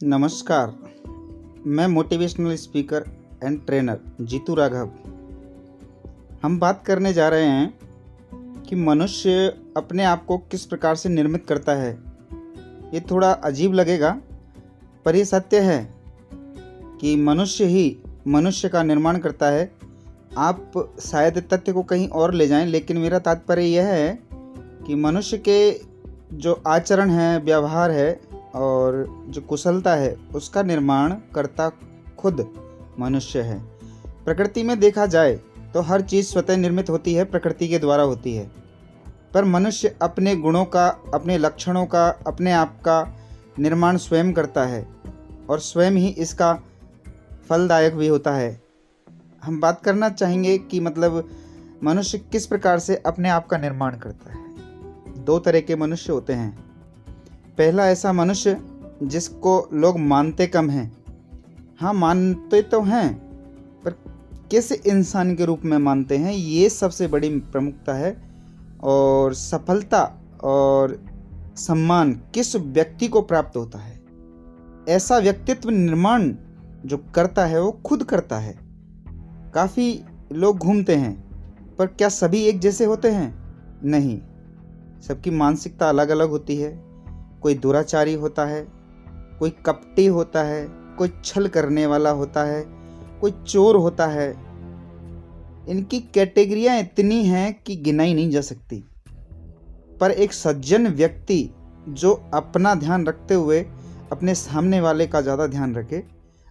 नमस्कार। मैं motivational speaker and trainer Jeetu Raghav. हम बात करने जा रहे हैं कि मनुष्य अपने आप को किस प्रकार से निर्मित करता है। ये थोड़ा अजीब लगेगा, पर ये सत्य है कि मनुष्य ही मनुष्य का निर्माण करता है। आप शायद तथ्य को कहीं और ले जाएं, लेकिन मेरा तात्पर्य यह है कि मनुष्य के जो आचरण है, व्यवहार है और जो कुशलता है, उसका निर्माण करता खुद मनुष्य है। प्रकृति में देखा जाए तो हर चीज़ स्वतः निर्मित होती है, प्रकृति के द्वारा होती है, पर मनुष्य अपने गुणों का, अपने लक्षणों का, अपने आप का निर्माण स्वयं करता है और स्वयं ही इसका फलदायक भी होता है। हम बात करना चाहेंगे कि मनुष्य किस प्रकार से अपने आप का निर्माण करता है। दो तरह के मनुष्य होते हैं। पहला ऐसा मनुष्य जिसको लोग मानते कम हैं। हाँ, मानते तो हैं, पर किस इंसान के रूप में मानते हैं, ये सबसे बड़ी प्रमुखता है। और सफलता और सम्मान किस व्यक्ति को प्राप्त होता है, ऐसा व्यक्तित्व निर्माण जो करता है वो खुद करता है। काफ़ी लोग घूमते हैं, पर क्या सभी एक जैसे होते हैं? नहीं, सबकी मानसिकता अलग अलग होती है। कोई दुराचारी होता है, कोई कपटी होता है, कोई छल करने वाला होता है, कोई चोर होता है। इनकी कैटेगरियाँ इतनी हैं कि गिनाई नहीं जा सकती। पर एक सज्जन व्यक्ति जो अपना ध्यान रखते हुए अपने सामने वाले का ज़्यादा ध्यान रखे,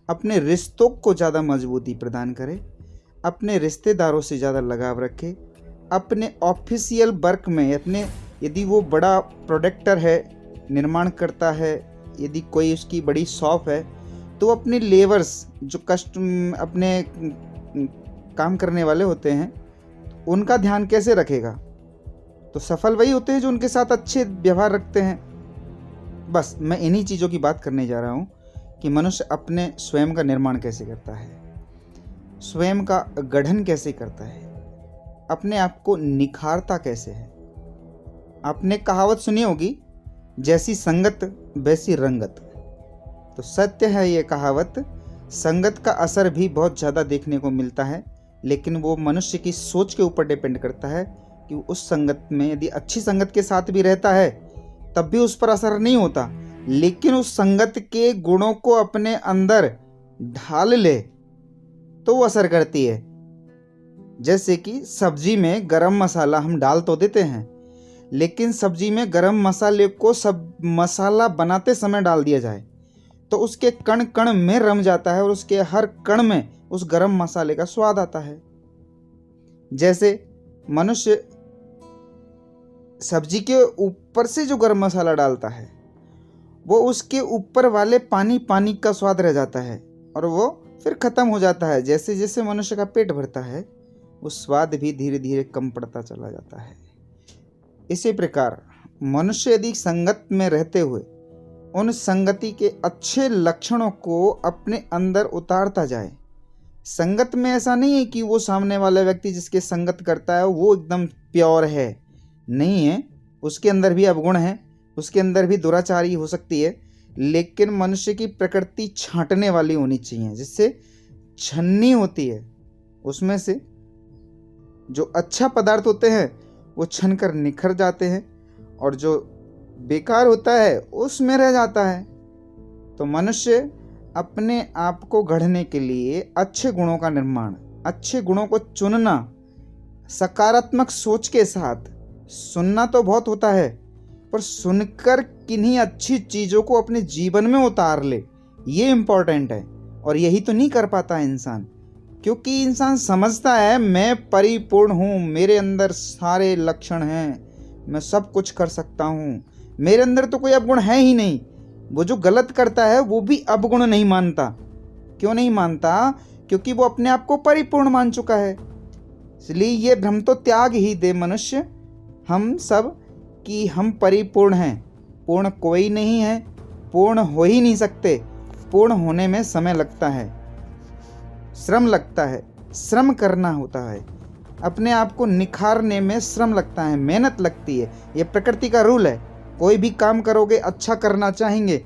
अपने रिश्तों को ज़्यादा मजबूती प्रदान करे, अपने रिश्तेदारों से ज़्यादा लगाव रखे, अपने ऑफिशियल वर्क में यदि वो बड़ा प्रोडक्टर है, निर्माण करता है, यदि कोई उसकी बड़ी शॉप है, तो अपने लेबर्स जो अपने काम करने वाले होते हैं, उनका ध्यान कैसे रखेगा? तो सफल वही होते हैं जो उनके साथ अच्छे व्यवहार रखते हैं। बस मैं इन्हीं चीज़ों की बात करने जा रहा हूँ कि मनुष्य अपने स्वयं का निर्माण कैसे करता है, स्वयं का गठन कैसे करता है, अपने आप को निखारता कैसे है। आपने कहावत सुनी होगी, जैसी संगत वैसी रंगत। तो सत्य है ये कहावत। संगत का असर भी बहुत ज़्यादा देखने को मिलता है, लेकिन वो मनुष्य की सोच के ऊपर डिपेंड करता है कि उस संगत में यदि अच्छी संगत के साथ भी रहता है तब भी उस पर असर नहीं होता, लेकिन उस संगत के गुणों को अपने अंदर ढाल ले तो वो असर करती है। जैसे कि सब्जी में गरम मसाला हम डाल तो देते हैं, लेकिन सब्जी में गरम मसाले को सब मसाला बनाते समय डाल दिया जाए तो उसके कण कण में रम जाता है और उसके हर कण में उस गरम मसाले का स्वाद आता है। जैसे मनुष्य सब्जी के ऊपर से जो गरम मसाला डालता है, वो उसके ऊपर वाले पानी का स्वाद रह जाता है और वो फिर खत्म हो जाता है। जैसे जैसे मनुष्य का पेट भरता है, वो स्वाद भी धीरे धीरे कम पड़ता चला जाता है। इसी प्रकार मनुष्य यदि संगत में रहते हुए उन संगति के अच्छे लक्षणों को अपने अंदर उतारता जाए। संगत में ऐसा नहीं है कि वो सामने वाला व्यक्ति जिसके संगत करता है वो एकदम प्योर है, नहीं है। उसके अंदर भी अवगुण है, उसके अंदर भी दुराचारी हो सकती है, लेकिन मनुष्य की प्रकृति छांटने वाली होनी चाहिए, जिससे छन्नी होती है। उसमें से जो अच्छा पदार्थ होते हैं वो छन कर निखर जाते हैं और जो बेकार होता है उसमें रह जाता है। तो मनुष्य अपने आप को गढ़ने के लिए अच्छे गुणों का निर्माण, अच्छे गुणों को चुनना, सकारात्मक सोच के साथ सुनना तो बहुत होता है, पर सुनकर किन्हीं अच्छी चीज़ों को अपने जीवन में उतार ले, ये इम्पोर्टेंट है। और यही तो नहीं कर पाता इंसान, क्योंकि इंसान समझता है मैं परिपूर्ण हूँ, मेरे अंदर सारे लक्षण हैं, मैं सब कुछ कर सकता हूँ, मेरे अंदर तो कोई अवगुण है ही नहीं। वो जो गलत करता है वो भी अवगुण नहीं मानता। क्यों नहीं मानता? क्योंकि वो अपने आप को परिपूर्ण मान चुका है। इसलिए ये भ्रम तो त्याग ही दे मनुष्य, हम सब, कि हम परिपूर्ण हैं। पूर्ण कोई नहीं है, पूर्ण हो ही नहीं सकते। पूर्ण होने में समय लगता है, श्रम लगता है, श्रम करना होता है। अपने आप को निखारने में श्रम लगता है, मेहनत लगती है। ये प्रकृति का रूल है। कोई भी काम करोगे, अच्छा करना चाहेंगे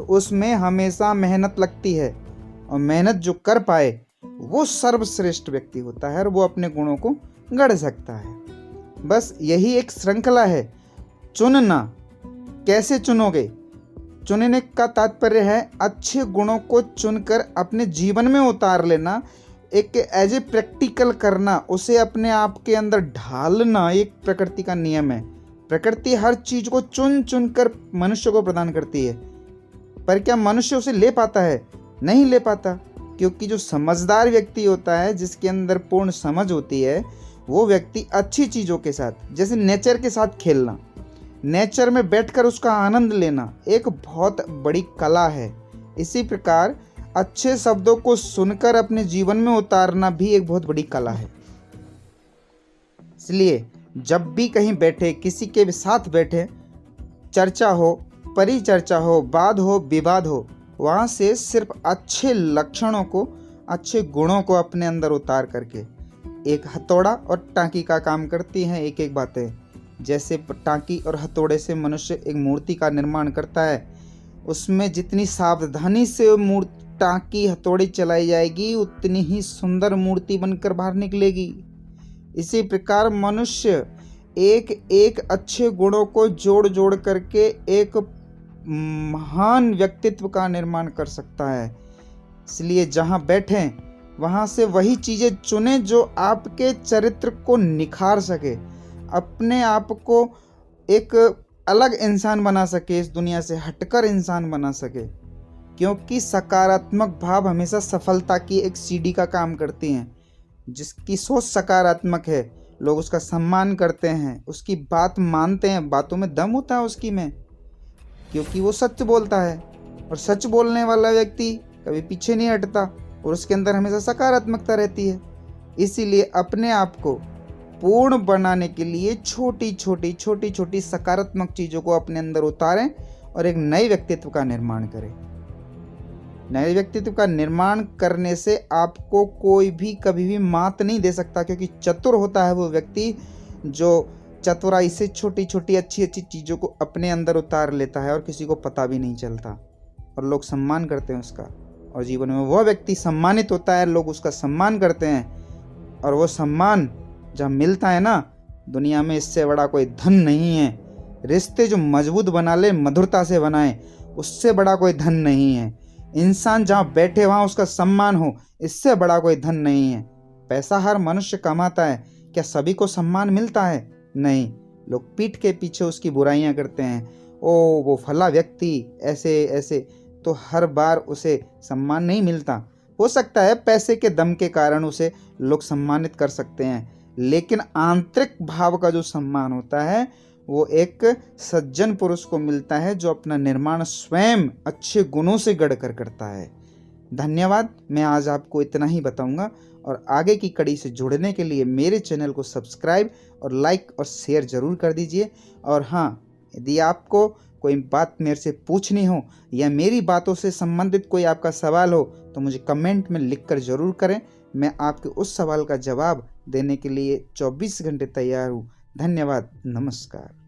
तो उसमें हमेशा मेहनत लगती है, और मेहनत जो कर पाए वो सर्वश्रेष्ठ व्यक्ति होता है और वो अपने गुणों को गढ़ सकता है। बस यही एक श्रृंखला है। चुनना, कैसे चुनोगे? चुनने का तात्पर्य है अच्छे गुणों को चुनकर अपने जीवन में उतार लेना, एक एज ए प्रैक्टिकल करना, उसे अपने आप के अंदर ढालना एक प्रकृति का नियम है। प्रकृति हर चीज को चुन चुन कर मनुष्य को प्रदान करती है, पर क्या मनुष्य उसे ले पाता है? नहीं ले पाता, क्योंकि जो समझदार व्यक्ति होता है, जिसके अंदर पूर्ण समझ होती है, वो व्यक्ति अच्छी चीज़ों के साथ, जैसे नेचर के साथ खेलना, नेचर में बैठकर उसका आनंद लेना, एक बहुत बड़ी कला है। इसी प्रकार अच्छे शब्दों को सुनकर अपने जीवन में उतारना भी एक बहुत बड़ी कला है। इसलिए जब भी कहीं बैठे, किसी के भी साथ बैठे, चर्चा हो, परिचर्चा हो, वाद हो, विवाद हो, वहाँ से सिर्फ अच्छे लक्षणों को, अच्छे गुणों को अपने अंदर उतार करके, एक हथौड़ा और टाँकी का काम करती हैं एक एक बातें। जैसे टाँकी और हथौड़े से मनुष्य एक मूर्ति का निर्माण करता है, उसमें जितनी सावधानी से टाँकी हथौड़ी चलाई जाएगी, उतनी ही सुंदर मूर्ति बनकर बाहर निकलेगी। इसी प्रकार मनुष्य एक एक अच्छे गुणों को जोड़ जोड़ करके एक महान व्यक्तित्व का निर्माण कर सकता है। इसलिए जहाँ बैठें वहाँ से वही चीज़ें चुने जो आपके चरित्र को निखार सके, अपने आप को एक अलग इंसान बना सके, इस दुनिया से हटकर इंसान बना सके। क्योंकि सकारात्मक भाव हमेशा सफलता की एक सीढ़ी का काम करती हैं। जिसकी सोच सकारात्मक है, लोग उसका सम्मान करते हैं, उसकी बात मानते हैं, बातों में दम होता है उसकी में, क्योंकि वो सच बोलता है। और सच बोलने वाला व्यक्ति कभी पीछे नहीं हटता और उसके अंदर हमेशा सकारात्मकता रहती है। इसीलिए अपने आप को पूर्ण बनाने के लिए छोटी छोटी सकारात्मक चीज़ों को अपने अंदर उतारें और एक नए व्यक्तित्व का निर्माण करें। नए व्यक्तित्व का निर्माण करने से आपको कोई भी कभी भी मात नहीं दे सकता, क्योंकि चतुर होता है वो व्यक्ति जो चतुराई से छोटी छोटी अच्छी चीज़ों को अपने अंदर उतार लेता है और किसी को पता भी नहीं चलता, और लोग सम्मान करते हैं उसका। और जीवन में वह व्यक्ति सम्मानित होता है, लोग उसका सम्मान करते हैं, और वो सम्मान जब मिलता है ना, दुनिया में इससे बड़ा कोई धन नहीं है। रिश्ते जो मजबूत बना ले, मधुरता से बनाए, उससे बड़ा कोई धन नहीं है। इंसान जहाँ बैठे वहाँ उसका सम्मान हो, इससे बड़ा कोई धन नहीं है। पैसा हर मनुष्य कमाता है, क्या सभी को सम्मान मिलता है? नहीं, लोग पीठ के पीछे उसकी बुराइयां करते हैं। ओ वो फला व्यक्ति ऐसे ऐसे, तो हर बार उसे सम्मान नहीं मिलता। हो सकता है पैसे के दम के कारण उसे लोग सम्मानित कर सकते हैं, लेकिन आंतरिक भाव का जो सम्मान होता है वो एक सज्जन पुरुष को मिलता है, जो अपना निर्माण स्वयं अच्छे गुणों से गढ़ कर करता है। धन्यवाद। मैं आज आपको इतना ही बताऊंगा, और आगे की कड़ी से जुड़ने के लिए मेरे चैनल को सब्सक्राइब और लाइक और शेयर ज़रूर कर दीजिए। और हाँ, यदि आपको कोई बात मेरे से पूछनी हो या मेरी बातों से संबंधित कोई आपका सवाल हो, तो मुझे कमेंट में लिखकर ज़रूर करें। मैं आपके उस सवाल का जवाब देने के लिए 24 घंटे तैयार हूँ। धन्यवाद। नमस्कार।